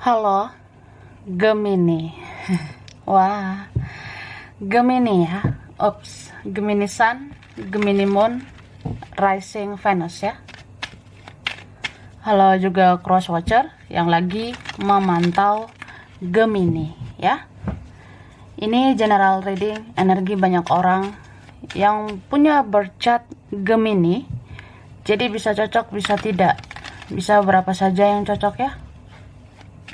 Halo, Gemini. Wah, Gemini ya. Gemini Sun, Gemini Moon, Rising Venus ya. Halo juga cross watcher yang lagi memantau Gemini ya. Ini general reading energi banyak orang yang punya birth chart Gemini. Jadi bisa cocok, bisa tidak. Bisa berapa saja yang cocok ya.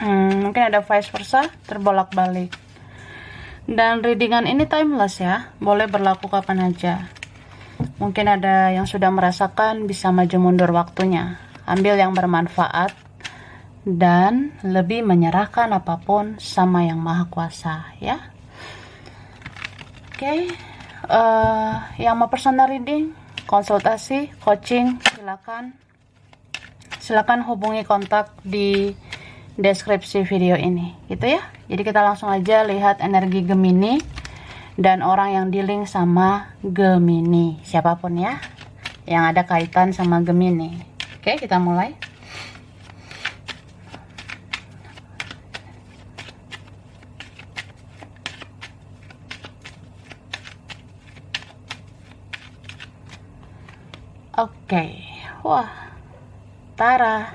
Mungkin ada vice versa, terbolak-balik. Dan readingan ini timeless ya, boleh berlaku kapan aja. Mungkin ada yang sudah merasakan bisa maju mundur waktunya. Ambil yang bermanfaat dan lebih menyerahkan apapun sama yang maha kuasa ya. Oke. Yang mau personal reading, konsultasi, coaching, silakan hubungi kontak di deskripsi video ini gitu ya. Jadi kita langsung aja lihat energi Gemini dan orang yang dealing sama Gemini, siapapun ya yang ada kaitan sama Gemini. Oke, kita mulai. Oke. Wah, Tara.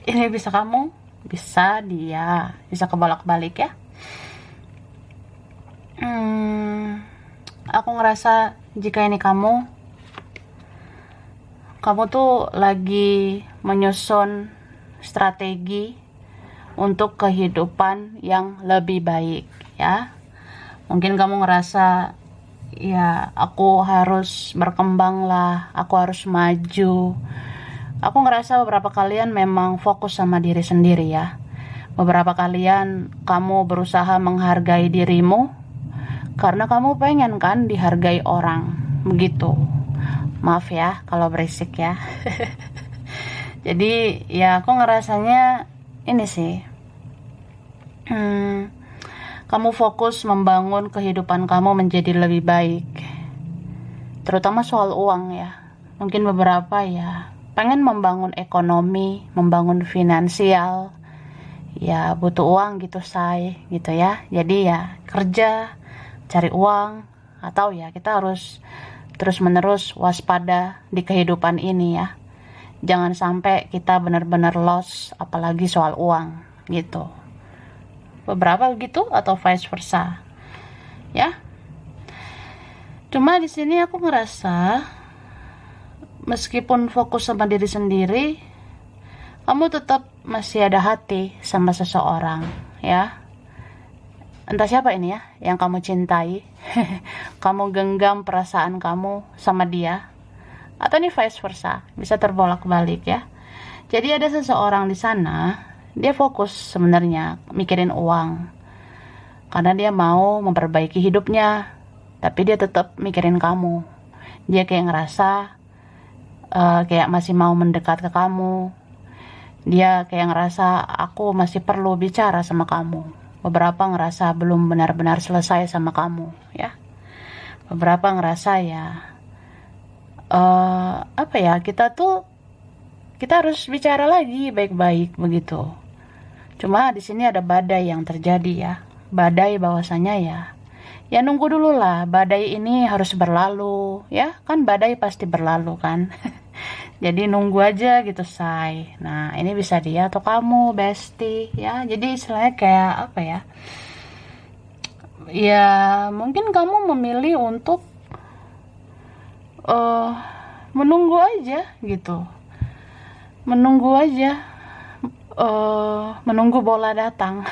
Ini bisa kamu, bisa dia, bisa kebolak-balik ya. Aku ngerasa jika ini kamu tuh lagi menyusun strategi untuk kehidupan yang lebih baik ya. Mungkin kamu ngerasa ya aku harus berkembang lah, aku harus maju. Aku ngerasa beberapa kalian memang fokus sama diri sendiri ya. Beberapa kalian kamu berusaha menghargai dirimu karena kamu pengen kan dihargai orang. Begitu. Maaf ya kalau berisik ya. Jadi ya aku ngerasanya ini sih. Kamu fokus membangun kehidupan kamu menjadi lebih baik. Terutama soal uang ya. Mungkin beberapa ya pengen membangun ekonomi, membangun finansial, ya butuh uang gitu gitu ya. Jadi ya kerja, cari uang, atau ya kita harus terus menerus waspada di kehidupan ini ya. Jangan sampai kita benar-benar loss, apalagi soal uang gitu. Beberapa gitu atau vice versa, ya. Cuma di sini aku ngerasa meskipun fokus sama diri sendiri, kamu tetap masih ada hati sama seseorang ya. Entah siapa ini ya yang kamu cintai. Kamu genggam perasaan kamu sama dia, atau ini vice versa, bisa terbolak-balik ya. Jadi ada seseorang di sana, dia fokus sebenarnya mikirin uang karena dia mau memperbaiki hidupnya, tapi dia tetap mikirin kamu. Dia kayak ngerasa kayak masih mau mendekat ke kamu. Dia kayak ngerasa aku masih perlu bicara sama kamu. Beberapa ngerasa belum benar-benar selesai sama kamu ya. Beberapa ngerasa ya kita harus bicara lagi baik-baik begitu. Cuma di sini ada badai yang terjadi ya. Badai bahwasanya ya nunggu dulu lah, badai ini harus berlalu ya, kan badai pasti berlalu kan. Jadi nunggu aja gitu say. Nah ini bisa dia atau kamu bestie ya. Jadi istilahnya kayak apa ya, ya mungkin kamu memilih untuk menunggu aja gitu. Menunggu aja, menunggu bola datang.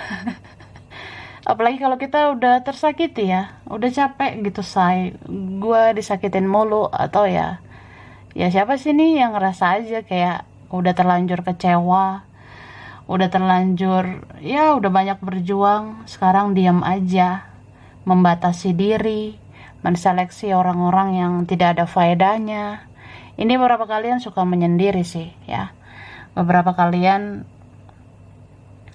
Apalagi kalau kita udah tersakiti ya, udah capek gitu say, gue disakitin mulu, atau ya siapa sih nih yang ngerasa aja kayak udah terlanjur kecewa, udah terlanjur ya udah banyak berjuang, sekarang diam aja, membatasi diri, menseleksi orang-orang yang tidak ada faedahnya. Ini beberapa kalian suka menyendiri sih ya. Beberapa kalian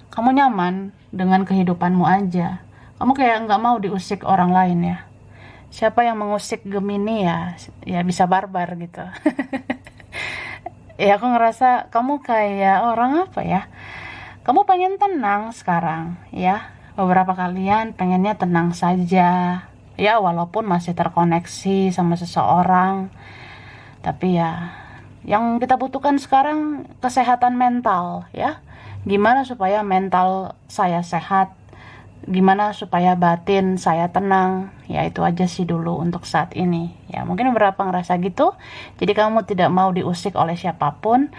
kamu nyaman dengan kehidupanmu aja. Kamu kayak nggak mau diusik orang lain ya. Siapa yang mengusik Gemini ya bisa barbar gitu. Ya aku ngerasa kamu kayak orang apa ya, Kamu pengen tenang sekarang, ya. Beberapa kalian pengennya tenang saja, ya, walaupun masih terkoneksi sama seseorang. Tapi ya, yang kita butuhkan sekarang kesehatan mental, ya. Gimana supaya mental saya sehat, gimana supaya batin saya tenang, ya itu aja sih dulu untuk saat ini. Ya mungkin beberapa ngerasa gitu, jadi kamu tidak mau diusik oleh siapapun.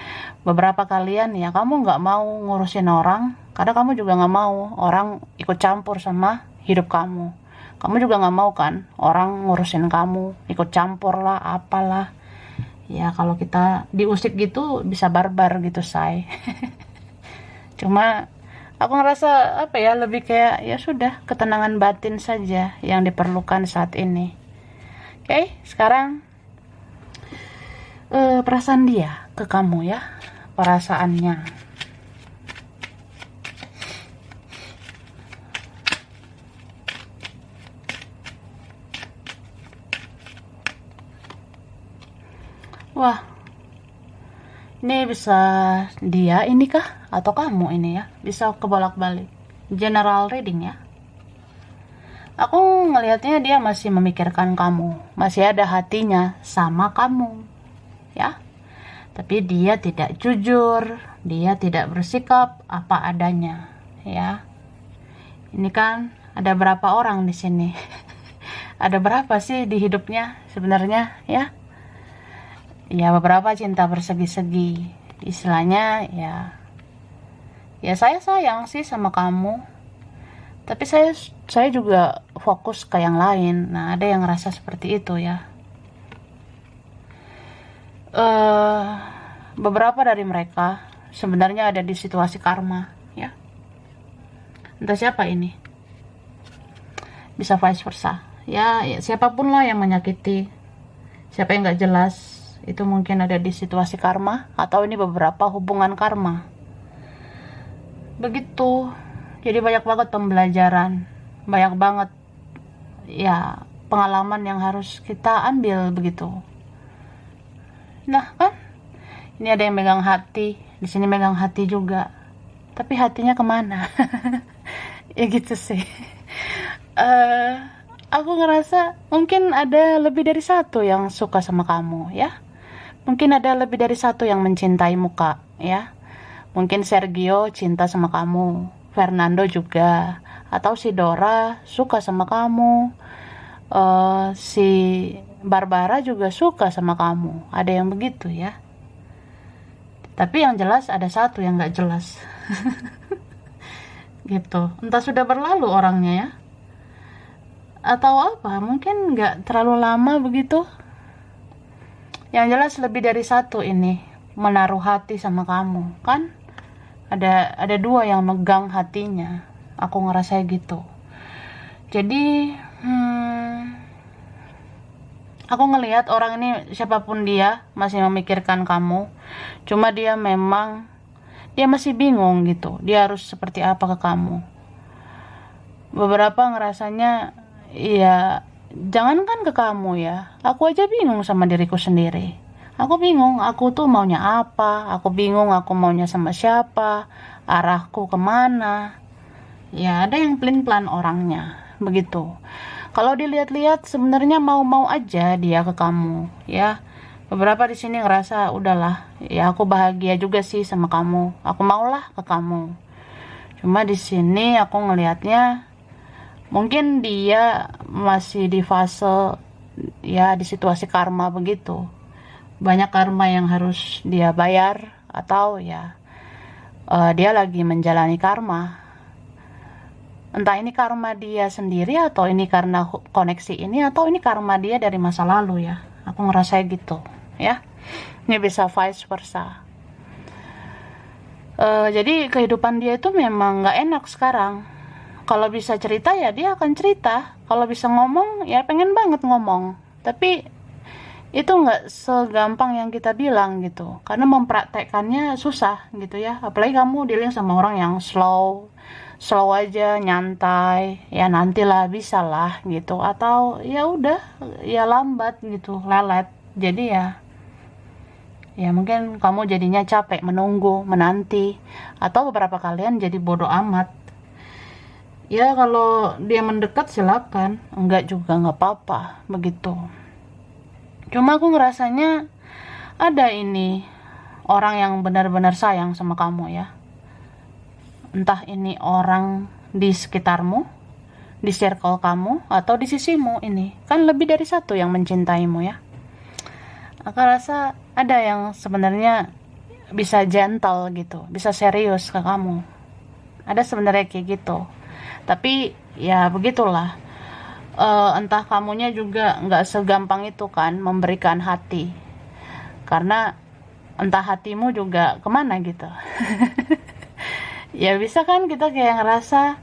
Beberapa kalian ya kamu nggak mau ngurusin orang, karena kamu juga nggak mau orang ikut campur sama hidup kamu. Kamu juga nggak mau kan orang ngurusin kamu, ikut campur lah, apalah. Ya kalau kita diusik gitu bisa barbar gitu, say. Cuma aku ngerasa apa ya, lebih kayak ya sudah, ketenangan batin saja yang diperlukan saat ini. Oke, sekarang perasaan dia ke kamu, ya, perasaannya. Wah, ini bisa dia ini kah atau kamu ini, ya, bisa kebolak-balik. General reading, ya. Aku ngelihatnya dia masih memikirkan kamu, masih ada hatinya sama kamu, ya. Tapi dia tidak jujur, dia tidak bersikap apa adanya, ya. Ini kan ada berapa orang di sini? Ada berapa sih di hidupnya sebenarnya, ya? Ya beberapa cinta bersegi-segi, istilahnya ya. Ya saya sayang sih sama kamu, tapi saya juga fokus ke yang lain. Nah ada yang ngerasa seperti itu, ya. Beberapa dari mereka sebenarnya ada di situasi karma, ya. Entah siapa ini, bisa vice versa, ya, siapapun lah yang menyakiti, siapa yang nggak jelas, itu mungkin ada di situasi karma, atau ini beberapa hubungan karma. Begitu. Jadi banyak banget pembelajaran, banyak banget ya pengalaman yang harus kita ambil begitu. Nah kan, ini ada yang megang hati, di sini megang hati juga. Tapi hatinya kemana? Ya gitu sih. Aku ngerasa mungkin ada lebih dari satu yang suka sama kamu, ya. Mungkin ada lebih dari satu yang mencintaimu, Kak, ya. Mungkin Sergio cinta sama kamu, Fernando juga, atau si Dora suka sama kamu, si Barbara juga suka sama kamu. Ada yang begitu, ya. Tapi yang jelas ada satu yang gak jelas. Gitu. Entah sudah berlalu orangnya, ya, atau apa, mungkin gak terlalu lama begitu. Yang jelas lebih dari satu ini menaruh hati sama kamu, kan? Ada dua yang megang hatinya. Aku ngerasa gitu. Jadi aku ngelihat orang ini, siapapun dia, masih memikirkan kamu. Cuma dia masih bingung gitu, dia harus seperti apa ke kamu. Beberapa ngerasanya ya, jangankan ke kamu, ya, aku aja bingung sama diriku sendiri. Aku bingung, aku tuh maunya apa, aku bingung aku maunya sama siapa, arahku kemana. Ya ada yang pelin-pelan orangnya, begitu. Kalau dilihat-lihat sebenarnya mau-mau aja dia ke kamu, ya. Beberapa di sini ngerasa udahlah, ya aku bahagia juga sih sama kamu, aku maulah ke kamu. Cuma di sini aku ngelihatnya mungkin dia masih di fase, ya, di situasi karma begitu. Banyak karma yang harus dia bayar, atau ya dia lagi menjalani karma. Entah ini karma dia sendiri, atau ini karena koneksi ini, atau ini karma dia dari masa lalu, ya. Aku ngerasa gitu, ya. Ini bisa vice versa. Jadi kehidupan dia itu memang gak enak sekarang. Kalau bisa cerita ya dia akan cerita, kalau bisa ngomong ya pengen banget ngomong. Tapi itu nggak segampang yang kita bilang gitu, karena mempraktekkannya susah gitu, ya. Apalagi kamu dealing sama orang yang slow aja, nyantai, ya nantilah bisa lah gitu, atau ya udah, ya lambat gitu, lelet. Jadi Ya mungkin kamu jadinya capek menunggu, menanti, atau beberapa kalian jadi bodoh amat. Ya kalau dia mendekat silakan, enggak juga nggak apa-apa, begitu. Cuma aku ngerasanya ada ini orang yang benar-benar sayang sama kamu ya. Entah ini orang di sekitarmu, di circle kamu, atau di sisimu ini. Kan lebih dari satu yang mencintaimu ya. Aku rasa ada yang sebenarnya bisa gentle gitu, bisa serius ke kamu. Ada sebenarnya kayak gitu. Tapi ya begitulah. Entah kamunya juga nggak segampang itu kan memberikan hati. Karena entah hatimu juga kemana gitu. Ya bisa kan kita kayak ngerasa,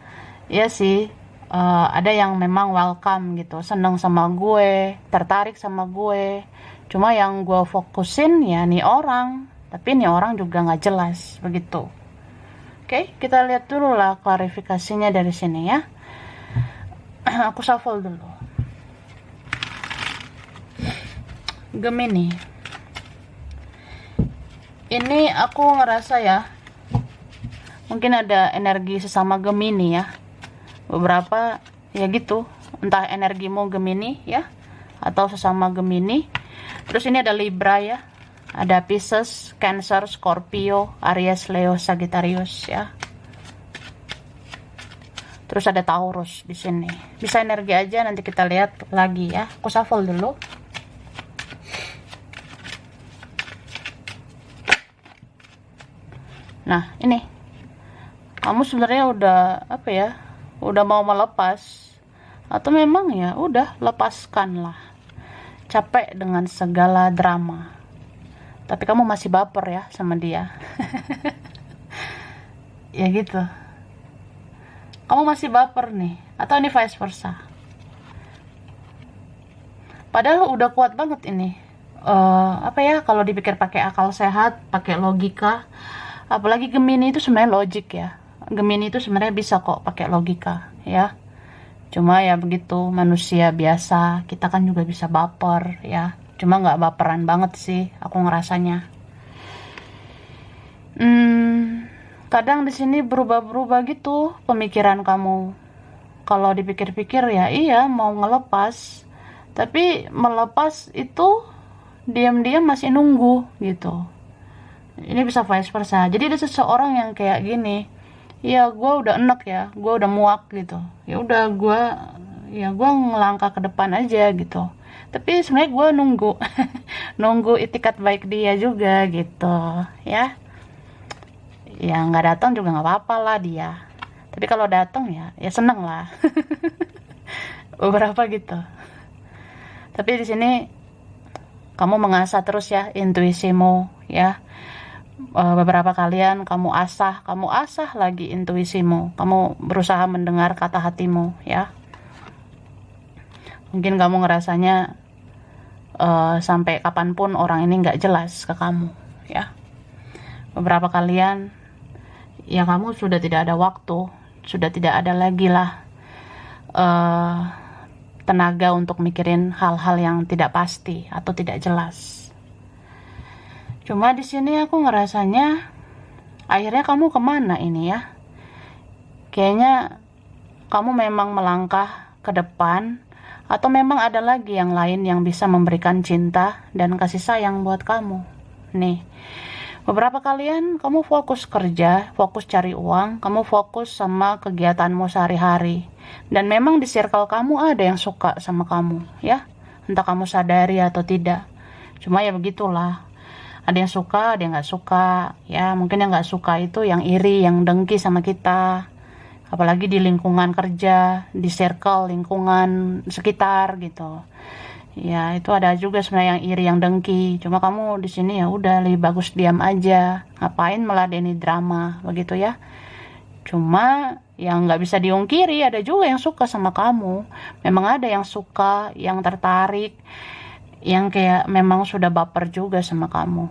ya sih, ada yang memang welcome gitu, seneng sama gue, tertarik sama gue. Cuma yang gue fokusin ya nih orang, tapi nih orang juga nggak jelas begitu. Oke, kita lihat dulu lah klarifikasinya dari sini ya. Aku shuffle dulu. Gemini. Ini aku ngerasa ya, mungkin ada energi sesama Gemini ya. Beberapa ya gitu, entah energimu Gemini ya, atau sesama Gemini. Terus ini ada Libra ya, ada Pisces, Cancer, Scorpio, Aries, Leo, Sagittarius ya. Terus ada Taurus di sini. Bisa energi aja, nanti kita lihat lagi ya. Aku shuffle dulu. Nah, ini. Kamu sebenarnya udah apa ya? Udah mau melepas, atau memang ya udah lepaskanlah. Capek dengan segala drama, tapi kamu masih baper ya sama dia. Ya gitu, kamu masih baper nih, atau ini vice versa. Padahal udah kuat banget ini. Apa ya, kalau dipikir pakai akal sehat, pakai logika. Apalagi Gemini itu sebenarnya logik ya. Gemini itu sebenarnya bisa kok pakai logika ya. Cuma ya begitu, manusia biasa, kita kan juga bisa baper ya. Cuma nggak baperan banget sih, aku ngerasanya. Kadang di sini berubah-berubah gitu pemikiran kamu. Kalau dipikir-pikir ya iya mau ngelepas, tapi melepas itu diam-diam masih nunggu gitu. Ini bisa vice versa. Jadi ada seseorang yang kayak gini. Ya gue udah enek ya, gue udah muak gitu. Ya udah gue ngelangkah ke depan aja gitu. Tapi sebenarnya gue nunggu, nunggu itikat baik dia juga gitu, ya. Ya nggak datang juga nggak apa-apa lah dia. Tapi kalau datang ya seneng lah. Beberapa gitu. Tapi di sini kamu mengasah terus ya intuisimu ya. Beberapa kalian kamu asah lagi intuisimu, kamu berusaha mendengar kata hatimu ya. Mungkin kamu ngerasanya sampai kapanpun orang ini nggak jelas ke kamu ya. Beberapa kalian ya kamu sudah tidak ada waktu, sudah tidak ada lagi lah tenaga untuk mikirin hal-hal yang tidak pasti atau tidak jelas. Cuma di sini aku ngerasanya akhirnya kamu kemana ini ya? Kayaknya kamu memang melangkah ke depan, atau memang ada lagi yang lain yang bisa memberikan cinta dan kasih sayang buat kamu. Nih, beberapa kalian kamu fokus kerja, fokus cari uang, kamu fokus sama kegiatanmu sehari-hari. Dan memang di circle kamu ada yang suka sama kamu ya. Entah kamu sadari atau tidak. Cuma ya begitulah. Ada yang suka, ada yang gak suka. Ya mungkin yang gak suka itu yang iri, yang dengki sama kita. Apalagi di lingkungan kerja, di circle, lingkungan sekitar gitu. Ya itu ada juga sebenarnya yang iri, yang dengki. Cuma kamu di sini ya udah lebih bagus diam aja. Ngapain meladeni drama begitu ya. Cuma yang gak bisa diungkiri ada juga yang suka sama kamu. Memang ada yang suka, yang tertarik, yang kayak memang sudah baper juga sama kamu.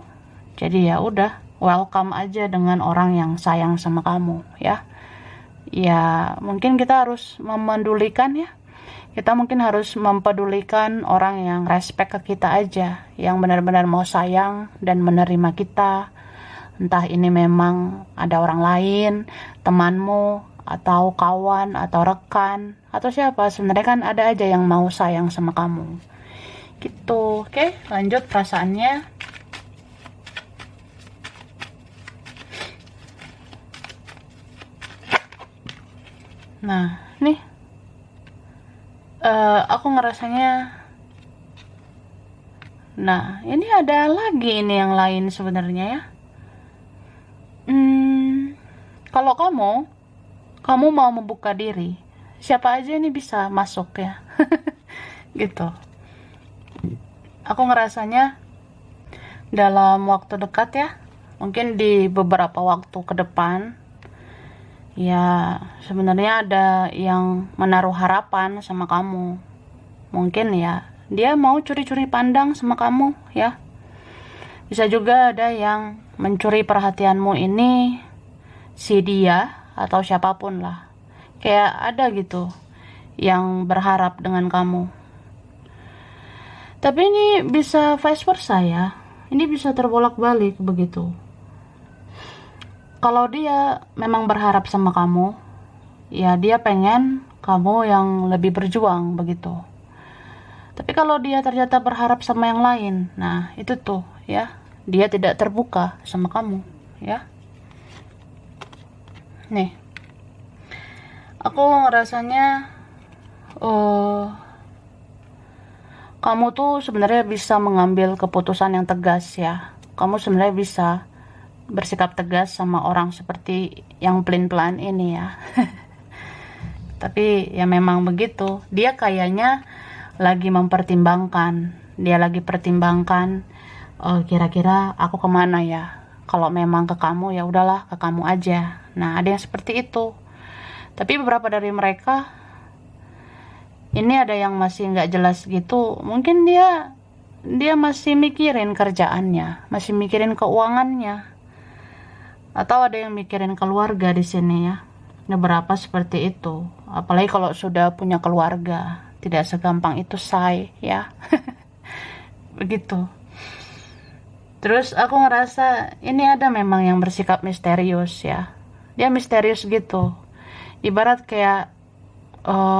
Jadi ya udah, welcome aja dengan orang yang sayang sama kamu ya. Ya mungkin kita harus memendulikan ya. Kita mungkin harus mempedulikan orang yang respect ke kita aja, yang benar-benar mau sayang dan menerima kita. Entah ini memang ada orang lain, temanmu, atau kawan, atau rekan, atau siapa. Sebenarnya kan ada aja yang mau sayang sama kamu. Gitu, oke? Lanjut perasaannya. Nah, nih. Aku ngerasanya. Nah, ini ada lagi ini yang lain sebenarnya ya. Kalau kamu mau membuka diri, siapa aja ini bisa masuk ya. Gitu. Aku ngerasanya dalam waktu dekat ya, mungkin di beberapa waktu ke depan, ya sebenarnya ada yang menaruh harapan sama kamu. Mungkin ya, dia mau curi-curi pandang sama kamu ya. Bisa juga ada yang mencuri perhatianmu ini, si dia atau siapapun lah. Kayak ada gitu yang berharap dengan kamu. Tapi ini bisa vice versa ya. Ini bisa terbolak-balik begitu. Kalau dia memang berharap sama kamu, ya dia pengen kamu yang lebih berjuang begitu. Tapi kalau dia ternyata berharap sama yang lain, nah itu tuh ya, dia tidak terbuka sama kamu ya. Nih, aku ngerasanya kamu tuh sebenarnya bisa mengambil keputusan yang tegas ya. Kamu sebenarnya bisa bersikap tegas sama orang seperti yang pelin-pelan ini ya. Tapi ya memang begitu. Dia kayaknya lagi mempertimbangkan. Dia lagi pertimbangkan, kira-kira aku kemana ya. Kalau memang ke kamu ya udahlah, ke kamu aja. Nah, ada yang seperti itu. Tapi beberapa dari mereka ini ada yang masih nggak jelas gitu. Mungkin dia masih mikirin kerjaannya, masih mikirin keuangannya. Atau ada yang mikirin keluarga di sini ya. Beberapa seperti itu. Apalagi kalau sudah punya keluarga, tidak segampang itu say ya. Begitu. Terus aku ngerasa ini ada memang yang bersikap misterius ya. Dia misterius gitu. Ibarat kayak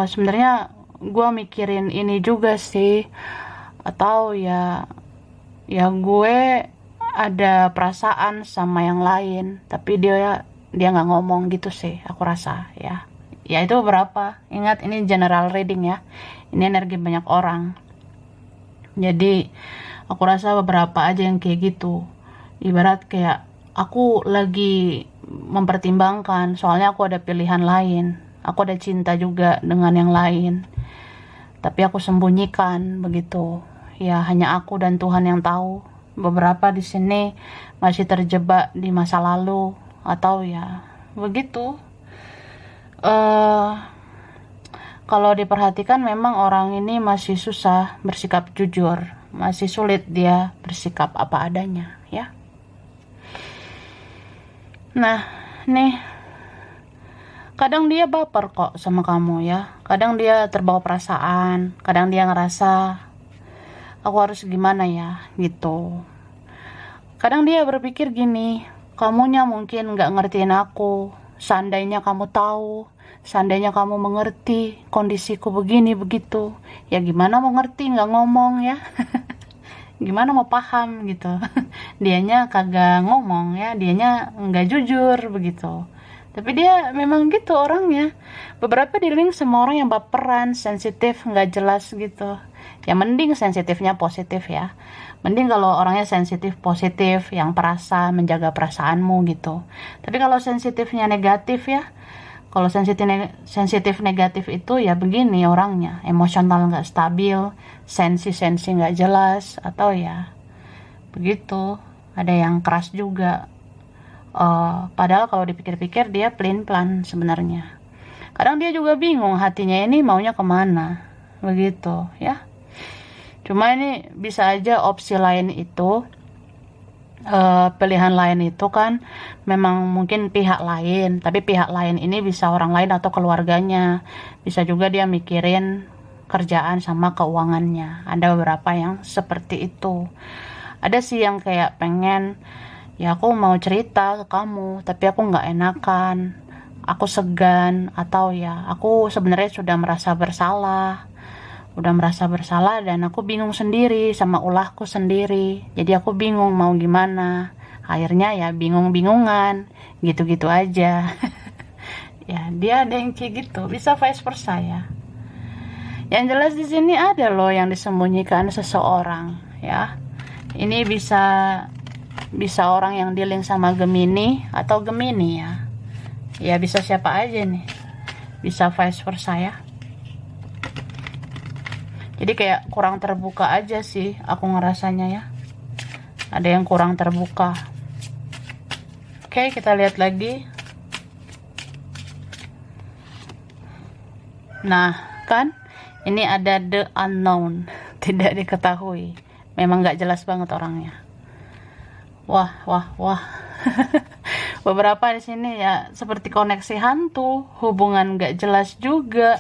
sebenarnya gue mikirin ini juga sih. Atau ya gue ada perasaan sama yang lain, tapi dia nggak ngomong gitu sih, aku rasa ya. Ya itu beberapa. Ingat ini general reading ya. Ini energi banyak orang. Jadi aku rasa beberapa aja yang kayak gitu. Ibarat kayak aku lagi mempertimbangkan, soalnya aku ada pilihan lain. Aku ada cinta juga dengan yang lain. Tapi aku sembunyikan begitu. Ya hanya aku dan Tuhan yang tahu. Beberapa di sini masih terjebak di masa lalu atau ya begitu. Kalau diperhatikan memang orang ini masih susah bersikap jujur, masih sulit dia bersikap apa adanya ya. Nah, nih kadang dia baper kok sama kamu ya. Kadang dia terbawa perasaan, kadang dia ngerasa aku harus gimana ya gitu. Kadang dia berpikir gini, kamunya mungkin gak ngertiin aku. Seandainya kamu tahu, seandainya kamu mengerti kondisiku begini begitu, ya gimana mau ngerti gak ngomong ya. Gimana mau paham gitu. Dianya kagak ngomong ya, dianya gak jujur begitu. Tapi dia memang gitu orangnya. Beberapa di-link sama orang yang baperan, sensitif, gak jelas gitu. Ya mending sensitifnya positif ya. Mending kalau orangnya sensitif positif, yang perasa, menjaga perasaanmu gitu. Tapi kalau sensitifnya negatif ya, kalau sensitif negatif itu ya begini orangnya, emosional nggak stabil, sensi nggak jelas, atau ya begitu. Ada yang keras juga. Padahal kalau dipikir-pikir dia pelin-pelan sebenarnya. Kadang dia juga bingung hatinya ini maunya kemana, begitu ya. Cuma ini bisa aja opsi lain itu, pilihan lain itu kan memang mungkin pihak lain. Tapi pihak lain ini bisa orang lain atau keluarganya. Bisa juga dia mikirin kerjaan sama keuangannya. Ada beberapa yang seperti itu. Ada sih yang kayak pengen, ya aku mau cerita ke kamu tapi aku nggak enakan, aku segan, atau ya aku sebenarnya sudah merasa bersalah dan aku bingung sendiri sama ulahku sendiri. Jadi aku bingung mau gimana. Akhirnya ya bingung-bingungan, gitu-gitu aja. Ya, dia ada yang kayak gitu, bisa vice versa ya. Yang jelas di sini ada loh yang disembunyikan seseorang, ya. Ini bisa orang yang dealing sama Gemini atau Gemini ya. Ya bisa siapa aja nih. Bisa vice versa ya. Jadi kayak kurang terbuka aja sih aku ngerasanya ya. Ada yang kurang terbuka. Oke, kita lihat lagi. Nah, kan ini ada the unknown, tidak diketahui. Memang nggak jelas banget orangnya. Wah. Beberapa di sini ya seperti koneksi hantu, hubungan nggak jelas juga,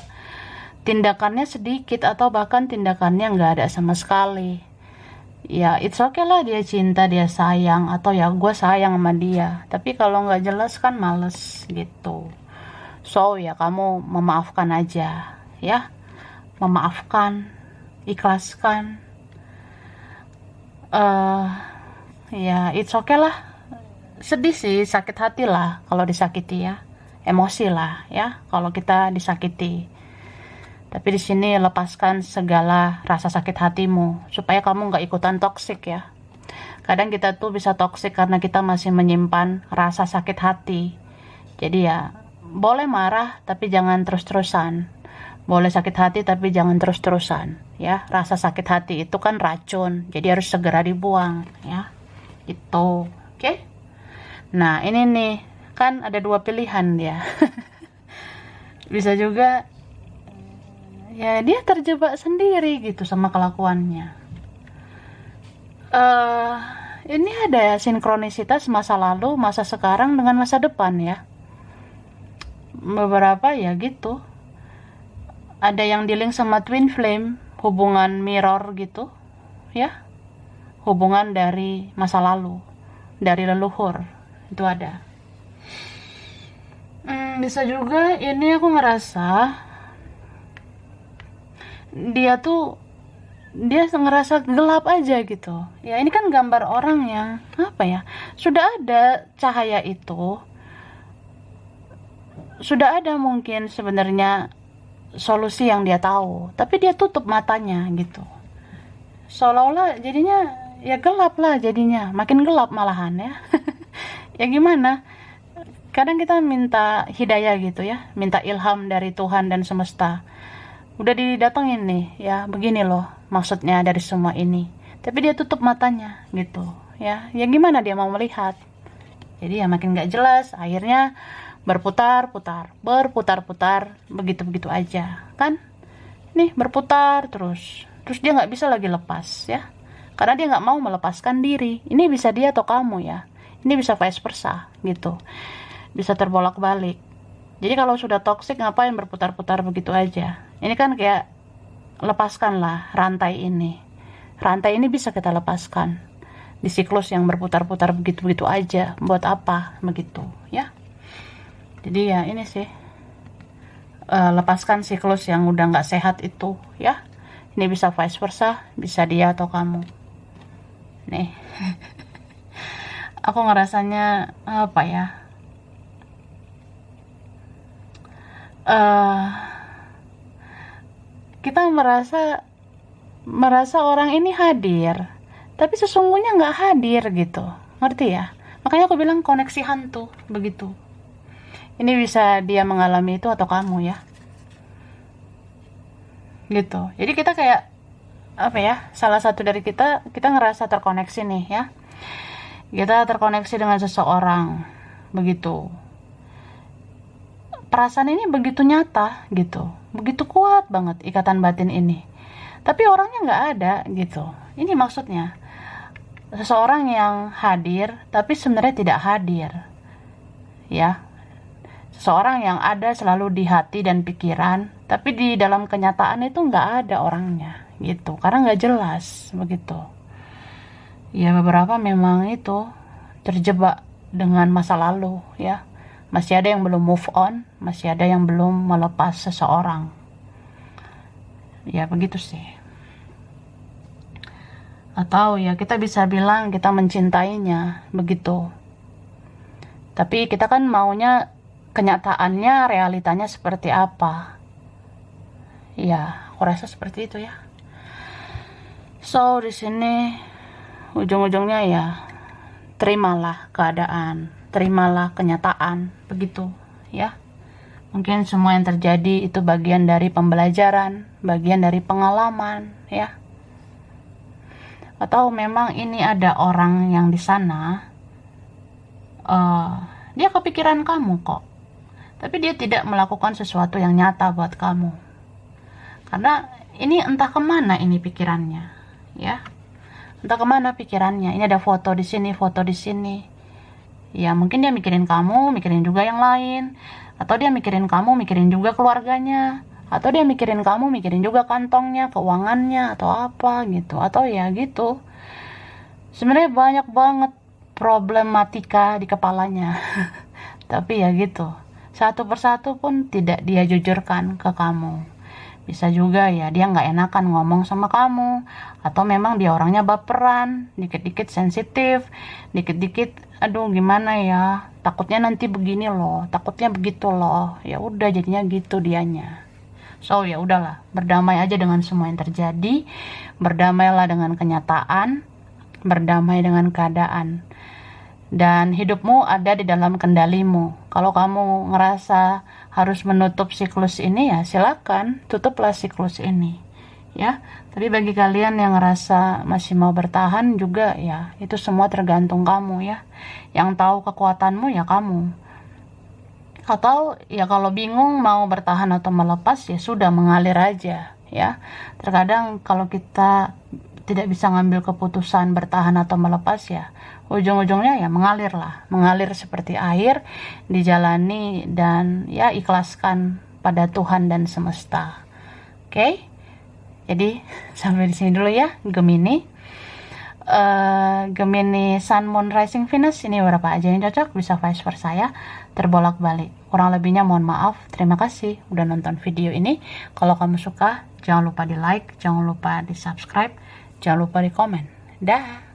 tindakannya sedikit atau bahkan tindakannya nggak ada sama sekali. Ya it's okay lah, dia cinta, dia sayang, atau ya gue sayang sama dia, tapi kalau nggak jelas kan males gitu. So ya kamu memaafkan aja ya, memaafkan, ikhlaskan. Ya it's okay lah, sedih sih, sakit hati lah kalau disakiti ya, emosi lah ya kalau kita disakiti. Tapi di sini lepaskan segala rasa sakit hatimu supaya kamu nggak ikutan toksik ya. Kadang kita tuh bisa toksik karena kita masih menyimpan rasa sakit hati. Jadi ya boleh marah tapi jangan terus-terusan. Boleh sakit hati tapi jangan terus-terusan ya. Rasa sakit hati itu kan racun, jadi harus segera dibuang ya. Itu, oke? Nah ini nih kan ada dua pilihan dia. Bisa juga ya dia terjebak sendiri gitu sama kelakuannya. Ini ada sinkronisitas masa lalu, masa sekarang dengan masa depan ya. Beberapa ya gitu. Ada yang dealing sama twin flame, hubungan mirror gitu ya. Hubungan dari masa lalu, dari leluhur, itu ada. Bisa juga ini aku ngerasa dia ngerasa gelap aja gitu ya. Ini kan gambar orang yang apa ya, sudah ada cahaya itu, sudah ada mungkin sebenarnya solusi yang dia tahu, tapi dia tutup matanya gitu, seolah-olah jadinya ya gelap lah, jadinya makin gelap malahan ya. Ya gimana, kadang kita minta hidayah gitu ya, minta ilham dari Tuhan dan semesta. Udah didatengin nih ya, begini loh maksudnya dari semua ini, tapi dia tutup matanya gitu ya. Ya gimana dia mau melihat, jadi ya makin gak jelas, akhirnya berputar-putar begitu aja kan. Nih berputar terus dia nggak bisa lagi lepas ya, karena dia nggak mau melepaskan diri. Ini bisa dia atau kamu ya, ini bisa vice versa gitu, bisa terbolak-balik. Jadi kalau sudah toksik ngapain berputar-putar begitu aja. Ini kan kayak lepaskanlah rantai ini. Rantai ini bisa kita lepaskan di siklus yang berputar-putar begitu-begitu aja. Buat apa begitu ya. Jadi ya ini sih, lepaskan siklus yang udah nggak sehat itu ya. Ini bisa vice versa, bisa dia atau kamu. Nih. Aku ngerasanya apa ya, kita merasa orang ini hadir, tapi sesungguhnya nggak hadir gitu, ngerti ya? Makanya aku bilang koneksi hantu begitu. Ini bisa dia mengalami itu atau kamu ya, gitu. Jadi kita kayak apa ya, salah satu dari kita ngerasa terkoneksi nih ya, kita terkoneksi dengan seseorang begitu. Perasaan ini begitu nyata gitu, begitu kuat banget ikatan batin ini, tapi orangnya nggak ada gitu. Ini maksudnya seseorang yang hadir tapi sebenarnya tidak hadir ya. seseorang yang ada selalu di hati dan pikiran, tapi di dalam kenyataan itu nggak ada orangnya gitu, karena nggak jelas begitu. Ya beberapa memang itu terjebak dengan masa lalu ya, masih ada yang belum move on, masih ada yang belum melepas seseorang. Ya begitu sih. Atau ya kita bisa bilang kita mencintainya begitu, tapi kita kan maunya kenyataannya, realitanya seperti apa. Ya, aku rasa seperti itu ya. So, di sini ujung-ujungnya ya terimalah keadaan, terimalah kenyataan, begitu ya. Mungkin semua yang terjadi itu bagian dari pembelajaran, bagian dari pengalaman ya. Atau memang ini ada orang yang di sana, dia kepikiran kamu kok, tapi dia tidak melakukan sesuatu yang nyata buat kamu, karena ini entah kemana ini pikirannya ya, entah kemana pikirannya. Ini ada foto di sini, foto di sini ya, mungkin dia mikirin kamu, mikirin juga yang lain, atau dia mikirin kamu, mikirin juga keluarganya, atau dia mikirin kamu, mikirin juga kantongnya, keuangannya, atau apa gitu, atau ya gitu. Sebenarnya banyak banget problematika di kepalanya tapi ya gitu, satu persatu pun tidak dia jujurkan ke kamu. Bisa juga ya dia nggak enakan ngomong sama kamu, atau memang dia orangnya baperan, dikit-dikit sensitif, dikit-dikit aduh gimana ya, takutnya nanti begini loh, takutnya begitu loh. Ya udah jadinya gitu dianya. So ya udahlah, berdamai aja dengan semua yang terjadi, berdamailah dengan kenyataan, berdamai dengan keadaan. Dan hidupmu ada di dalam kendalimu. Kalau kamu ngerasa harus menutup siklus ini, ya silakan tutuplah siklus ini ya. Tapi bagi kalian yang ngerasa masih mau bertahan juga, ya itu semua tergantung kamu ya. Yang tahu kekuatanmu ya kamu. Atau ya kalau bingung mau bertahan atau melepas, ya sudah, mengalir aja ya. Terkadang kalau kita tidak bisa ngambil keputusan bertahan atau melepas, ya ujung-ujungnya ya mengalir lah, mengalir seperti air, dijalani dan ya ikhlaskan pada Tuhan dan semesta. Oke? Jadi sampai di sini dulu ya Gemini. Gemini Sun, Moon, Rising, Venus, ini beberapa aja yang cocok, bisa vice versa ya, terbolak-balik. Kurang lebihnya mohon maaf. Terima kasih udah nonton video ini. Kalau kamu suka, jangan lupa di like, jangan lupa di subscribe, jangan lupa di komen. Dah.